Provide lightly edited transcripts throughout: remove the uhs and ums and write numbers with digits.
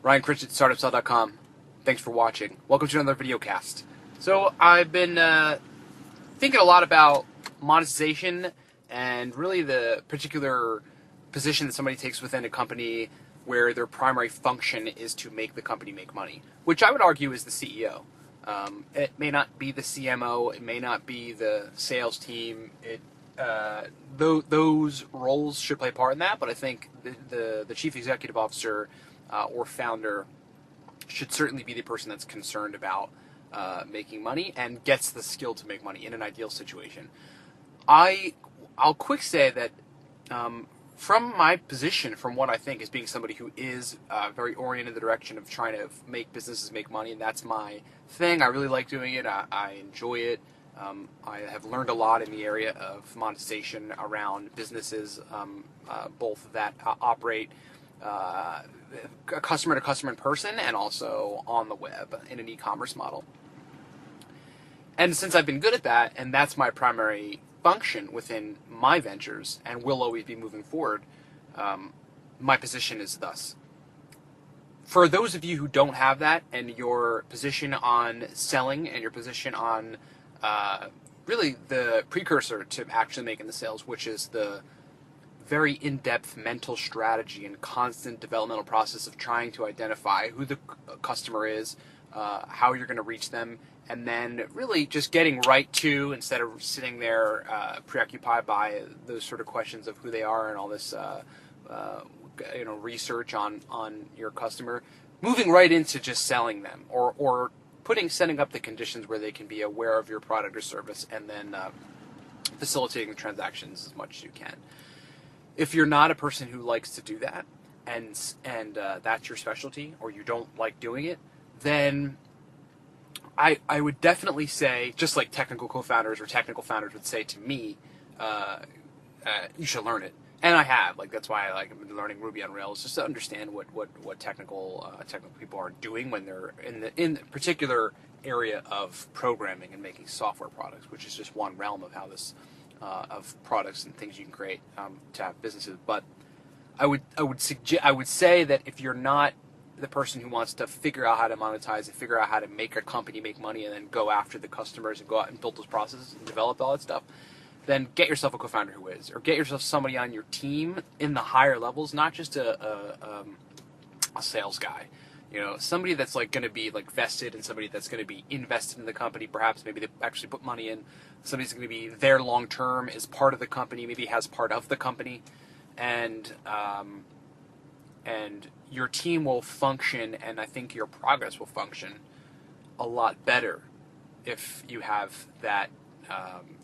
Ryan Critchett, StartupCell.com. Thanks for watching. Welcome to another video cast. So I've been thinking a lot about monetization and really the particular position that somebody takes within a company where their primary function is to make the company make money, which I would argue is the CEO. It may not be the CMO, it may not be the sales team. Those roles should play a part in that, but I think the chief executive officer or founder should certainly be the person that's concerned about making money and gets the skill to make money in an ideal situation. I'll quick say that from my position, from what I think is being somebody who is very oriented in the direction of trying to make businesses make money, and that's my thing. I really like doing it. I enjoy it. I have learned a lot in the area of monetization around businesses, both that operate customer to customer in person and also on the web in an e-commerce model. And since I've been good at that, and that's my primary function within my ventures and will always be moving forward, my position is thus. For those of you who don't have that and your position on selling and your position on really the precursor to actually making the sales, which is the very in-depth mental strategy and constant developmental process of trying to identify who the customer is, how you're going to reach them, and then really just getting right to, instead of sitting there preoccupied by those sort of questions of who they are and all this research on your customer, moving right into just selling them or setting up the conditions where they can be aware of your product or service, and then facilitating the transactions as much as you can. If you're not a person who likes to do that, and that's your specialty, or you don't like doing it, then I would definitely say, just like technical co-founders or technical founders would say to me, you should learn it. And I have. That's why I've been learning Ruby on Rails, just to understand what technical people are doing when they're in the particular area of programming and making software products, which is just one realm of how this of products and things you can create to have businesses. But I would say that if you're not the person who wants to figure out how to monetize and figure out how to make a company make money and then go after the customers and go out and build those processes and develop all that stuff, then get yourself a co-founder who is, or get yourself somebody on your team in the higher levels, not just a sales guy. Somebody that's going to be vested, and somebody that's going to be invested in the company. Perhaps maybe they actually put money in. Somebody's going to be there long term, is part of the company, maybe has part of the company, and your team will function, and I think your progress will function a lot better if you have that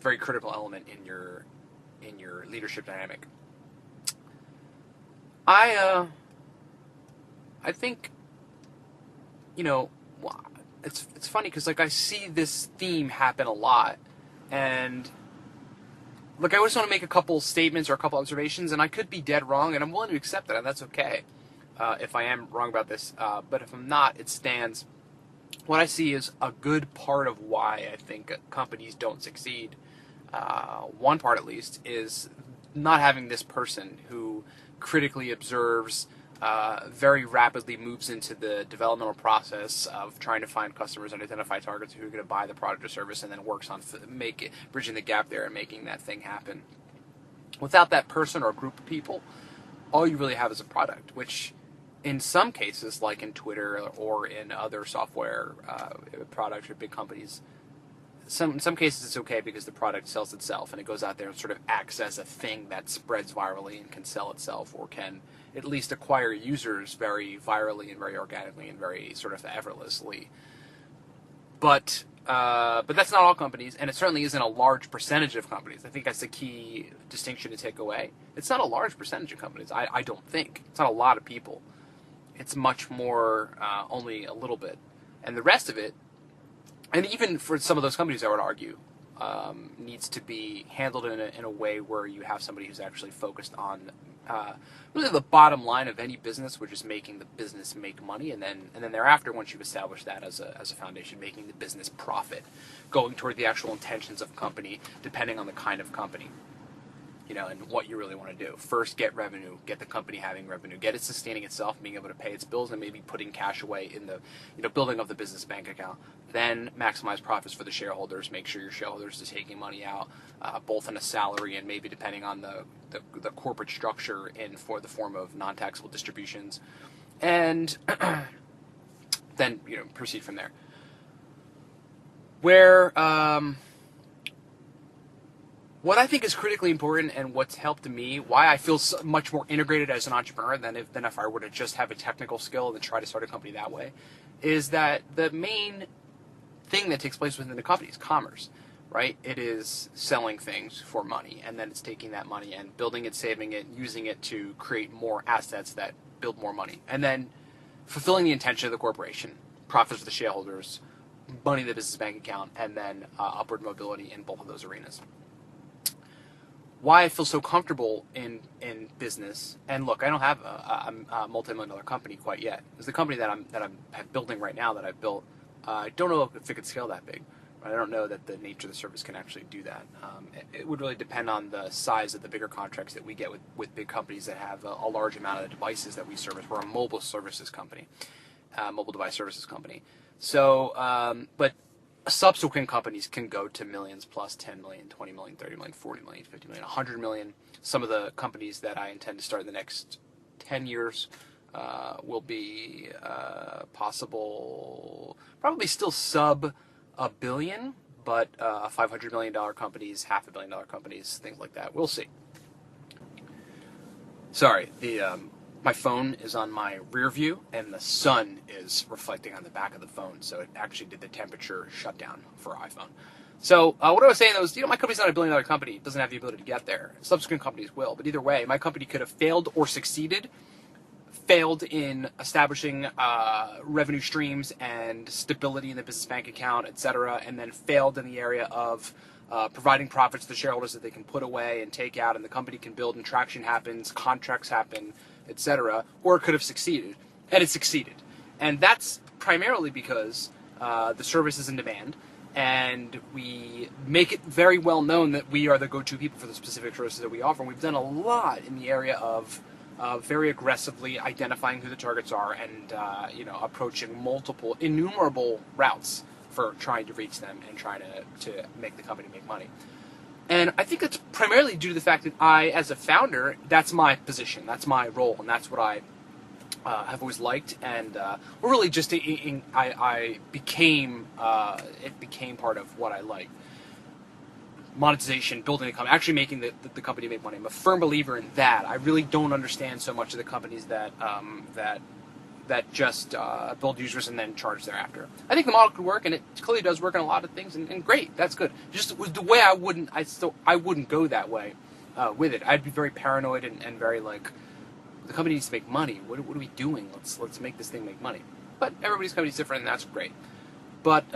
very critical element in your leadership dynamic. I think, it's funny because I see this theme happen a lot, and I just want to make a couple statements or a couple observations, and I could be dead wrong, and I'm willing to accept that, and that's okay if I am wrong about this. But if I'm not, it stands. What I see is a good part of why I think companies don't succeed. One part, at least, is not having this person who critically observes, very rapidly moves into the developmental process of trying to find customers and identify targets who are going to buy the product or service, and then works on bridging the gap there and making that thing happen. Without that person or group of people, all you really have is a product, which in some cases, like in Twitter or in other software products or big companies, in some cases it's okay because the product sells itself and it goes out there and sort of acts as a thing that spreads virally and can sell itself, or can at least acquire users very virally and very organically and very sort of effortlessly. But that's not all companies, and it certainly isn't a large percentage of companies. I think that's the key distinction to take away. It's not a large percentage of companies, I don't think. It's not a lot of people. It's much more only a little bit. And the rest of it, and even for some of those companies, I would argue, needs to be handled in a way where you have somebody who's actually focused on really the bottom line of any business, which is making the business make money, and then thereafter, once you've established that as a foundation, making the business profit, going toward the actual intentions of the company, depending on the kind of company. and what you really want to do. First, get revenue, get the company having revenue, get it sustaining itself, being able to pay its bills, and maybe putting cash away in the, building of the business bank account. Then maximize profits for the shareholders. Make sure your shareholders are taking money out, both in a salary and maybe depending on the corporate structure for the form of non-taxable distributions, and then proceed from there. What I think is critically important and what's helped me, why I feel so much more integrated as an entrepreneur than if I were to just have a technical skill and try to start a company that way, is that the main thing that takes place within the company is commerce, right? It is selling things for money, and then it's taking that money and building it, saving it, using it to create more assets that build more money, and then fulfilling the intention of the corporation, profits for the shareholders, money in the business bank account, and then upward mobility in both of those arenas. Why I feel so comfortable in business, and look, I don't have a multi-million-dollar company quite yet. It's the company that I'm building right now that I've built. I don't know if it could scale that big. I don't know that the nature of the service can actually do that. It would really depend on the size of the bigger contracts that we get with big companies that have a large amount of devices that we service. We're a mobile services company, mobile device services company. So, but subsequent companies can go to millions plus, 10 million, 20 million, 30 million, 40 million, 50 million, 100 million. Some of the companies that I intend to start in the next 10 years will be possible, probably still sub $1 billion, but $500 million companies, $500 million companies, things like that. We'll see. Sorry, my phone is on my rear view, and the sun is reflecting on the back of the phone, so it actually did the temperature shutdown for iPhone. So what I was saying was, my company's not a $1 billion company. It doesn't have the ability to get there. Subsequent companies will, but either way, my company could have failed or succeeded. Failed in establishing revenue streams and stability in the business bank account, etc., and then failed in the area of providing profits to the shareholders that they can put away and take out, and the company can build and traction happens, contracts happen, etc., or it could have succeeded, and it succeeded. And that's primarily because the service is in demand, and we make it very well known that we are the go-to people for the specific services that we offer. And we've done a lot in the area of very aggressively identifying who the targets are and approaching innumerable routes for trying to reach them and trying to make the company make money. And I think that's primarily due to the fact that I, as a founder, that's my position, that's my role, and that's what I have always liked. And we're really just it became part of what I like. Monetization, building a company, actually making the company make money. I'm a firm believer in that. I really don't understand so much of the companies that just build users and then charge thereafter. I think the model could work, and it clearly does work on a lot of things, and great, that's good. Just the way I wouldn't go that way with it. I'd be very paranoid and very like, the company needs to make money. What are we doing? Let's make this thing make money. But everybody's company is different, and that's great. But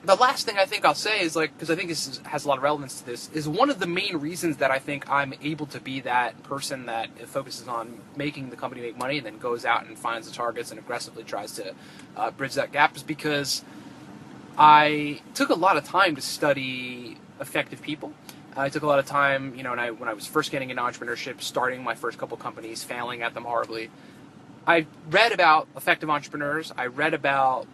the last thing I think I'll say is, because I think this has a lot of relevance to this, is one of the main reasons that I think I'm able to be that person that focuses on making the company make money and then goes out and finds the targets and aggressively tries to bridge that gap is because I took a lot of time to study effective people. I took a lot of time, when I was first getting into entrepreneurship, starting my first couple companies, failing at them horribly. I read about effective entrepreneurs. I read about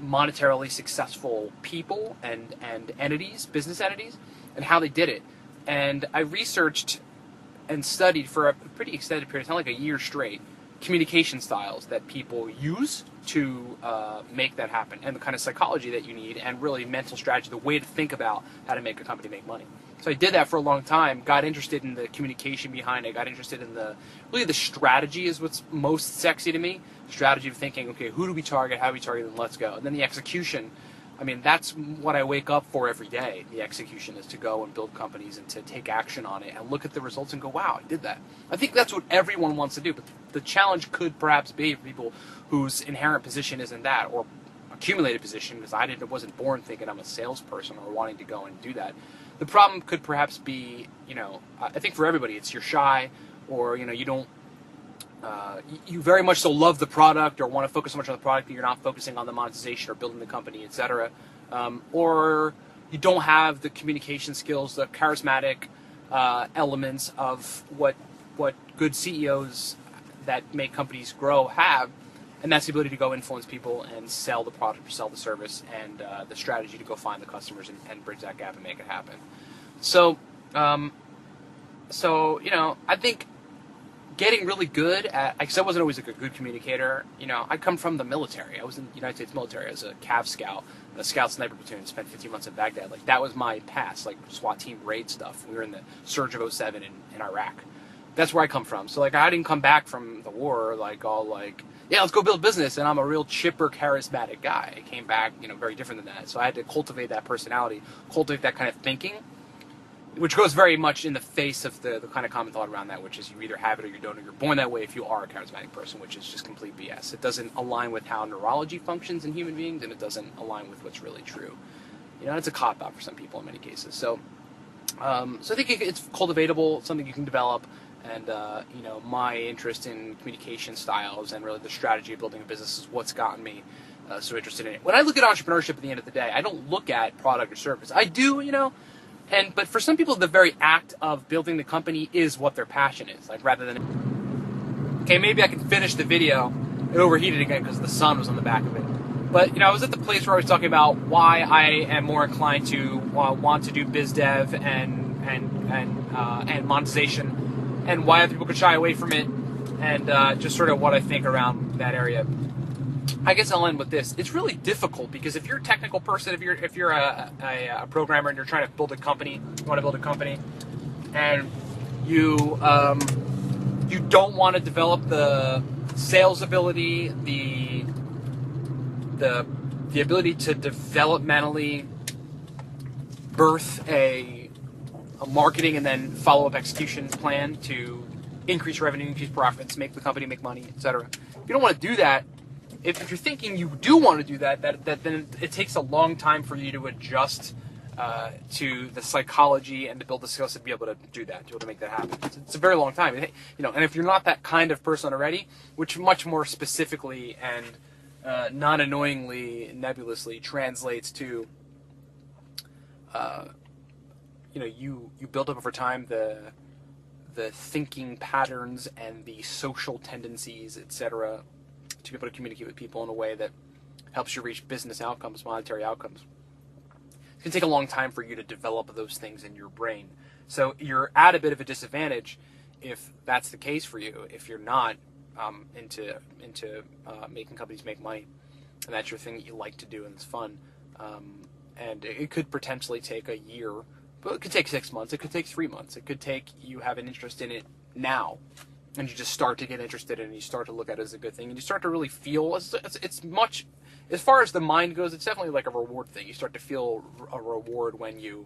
monetarily successful people and entities, business entities, and how they did it. And I researched and studied for a pretty extended period of time, like a year straight, communication styles that people use to make that happen, and the kind of psychology that you need, and really mental strategy, the way to think about how to make a company make money. So I did that for a long time, got interested in the communication behind it, got interested in the strategy is what's most sexy to me. Strategy of thinking, okay, who do we target, how do we target them, let's go. And then the execution, that's what I wake up for every day. The execution is to go and build companies and to take action on it and look at the results and go, wow, I did that. I think that's what everyone wants to do, but the challenge could perhaps be for people whose inherent position isn't that, or accumulated position, because I wasn't born thinking I'm a salesperson or wanting to go and do that. The problem could perhaps be, I think for everybody, it's you're shy, or, you don't, you very much so love the product or want to focus so much on the product that you're not focusing on the monetization or building the company, etc. Or you don't have the communication skills, the charismatic elements of what good CEOs that make companies grow have, and that's the ability to go influence people and sell the product or sell the service, and the strategy to go find the customers and bridge that gap and make it happen. So, I think getting really good at, because I wasn't always like a good communicator. I come from the military. I was in the United States military as a Cav scout, a scout sniper platoon, spent 15 months in Baghdad. Like, that was my past, like SWAT team raid stuff. We were in the surge of '07 in Iraq. That's where I come from. So, like, I didn't come back from the war, like, all like, yeah, let's go build business, and I'm a real chipper, charismatic guy. I came back, very different than that. So I had to cultivate that personality, cultivate that kind of thinking, which goes very much in the face of the kind of common thought around that, which is you either have it or you don't, or you're born that way if you are a charismatic person, which is just complete BS. It doesn't align with how neurology functions in human beings, and it doesn't align with what's really true. It's a cop-out for some people in many cases. So I think it's cultivatable, something you can develop, and my interest in communication styles and really the strategy of building a business is what's gotten me so interested in it. When I look at entrepreneurship at the end of the day, I don't look at product or service. I do, but for some people, the very act of building the company is what their passion is. Like, rather than, okay, maybe I can finish the video. It overheated again because the sun was on the back of it. But I was at the place where I was talking about why I am more inclined to want to do BizDev and monetization, and why other people could shy away from it, and just sort of what I think around that area. I guess I'll end with this. It's really difficult because if you're a technical person, if you're a programmer and you're trying to build a company, you want to build a company, and you don't want to develop the sales ability, the ability to developmentally birth a marketing and then follow-up execution plan to increase revenue, increase profits, make the company make money, etc. If you don't want to do that, if you're thinking you do want to do that, then it takes a long time for you to adjust to the psychology and to build the skills to be able to do that, to be able to make that happen. It's a very long time, and if you're not that kind of person already, which much more specifically and non-annoyingly, nebulously translates to, you build up over time the thinking patterns and the social tendencies, etc., to be able to communicate with people in a way that helps you reach business outcomes, monetary outcomes. It's going to take a long time for you to develop those things in your brain. So you're at a bit of a disadvantage if that's the case for you, if you're not into making companies make money, and that's your thing that you like to do and it's fun. And it could potentially take a year, but it could take 6 months, it could take 3 months, it could take you have an interest in it now, and you just start to get interested in it, and you start to look at it as a good thing, and you start to really feel, it's much, as far as the mind goes, it's definitely like a reward thing. You start to feel a reward when you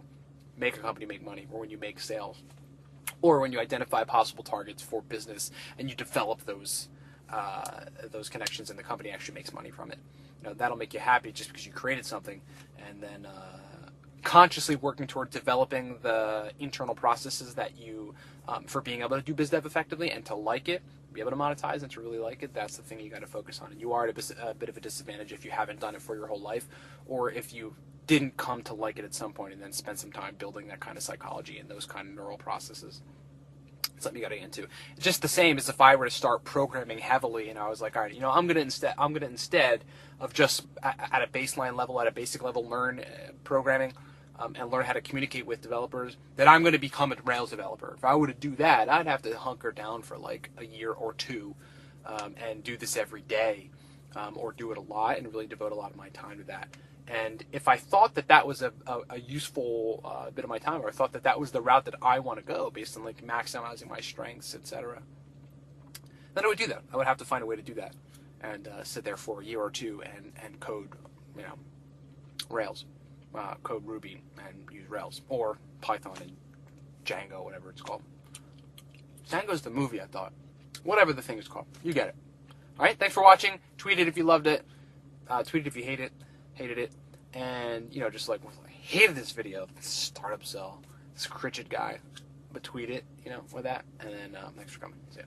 make a company make money, or when you make sales, or when you identify possible targets for business, and you develop those connections, and the company actually makes money from it. That'll make you happy just because you created something, and then consciously working toward developing the internal processes that you, for being able to do BizDev effectively and to like it, be able to monetize and to really like it, that's the thing you got to focus on. And you are at a bit of a disadvantage if you haven't done it for your whole life, or if you didn't come to like it at some point and then spend some time building that kind of psychology and those kind of neural processes. It's something you got to get into. It's just the same as if I were to start programming heavily and I was like, all right, I'm gonna instead of just at a baseline level, at a basic level, learn programming and learn how to communicate with developers, that I'm going to become a Rails developer. If I were to do that, I'd have to hunker down for like a year or two and do this every day, or do it a lot and really devote a lot of my time to that. And if I thought that was a useful bit of my time, or I thought that was the route that I want to go based on like maximizing my strengths, etc., then I would do that. I would have to find a way to do that and sit there for a year or two and code, Rails, code Ruby and use Rails, or Python and Django, whatever it's called. Django's the movie, I thought. Whatever the thing is called. You get it. All right, thanks for watching. Tweet it if you loved it. Tweet it if you hated it. And, just like, I hated this video, StartupCell, this Critchett guy. But tweet it, with that. And then, thanks for coming. See ya.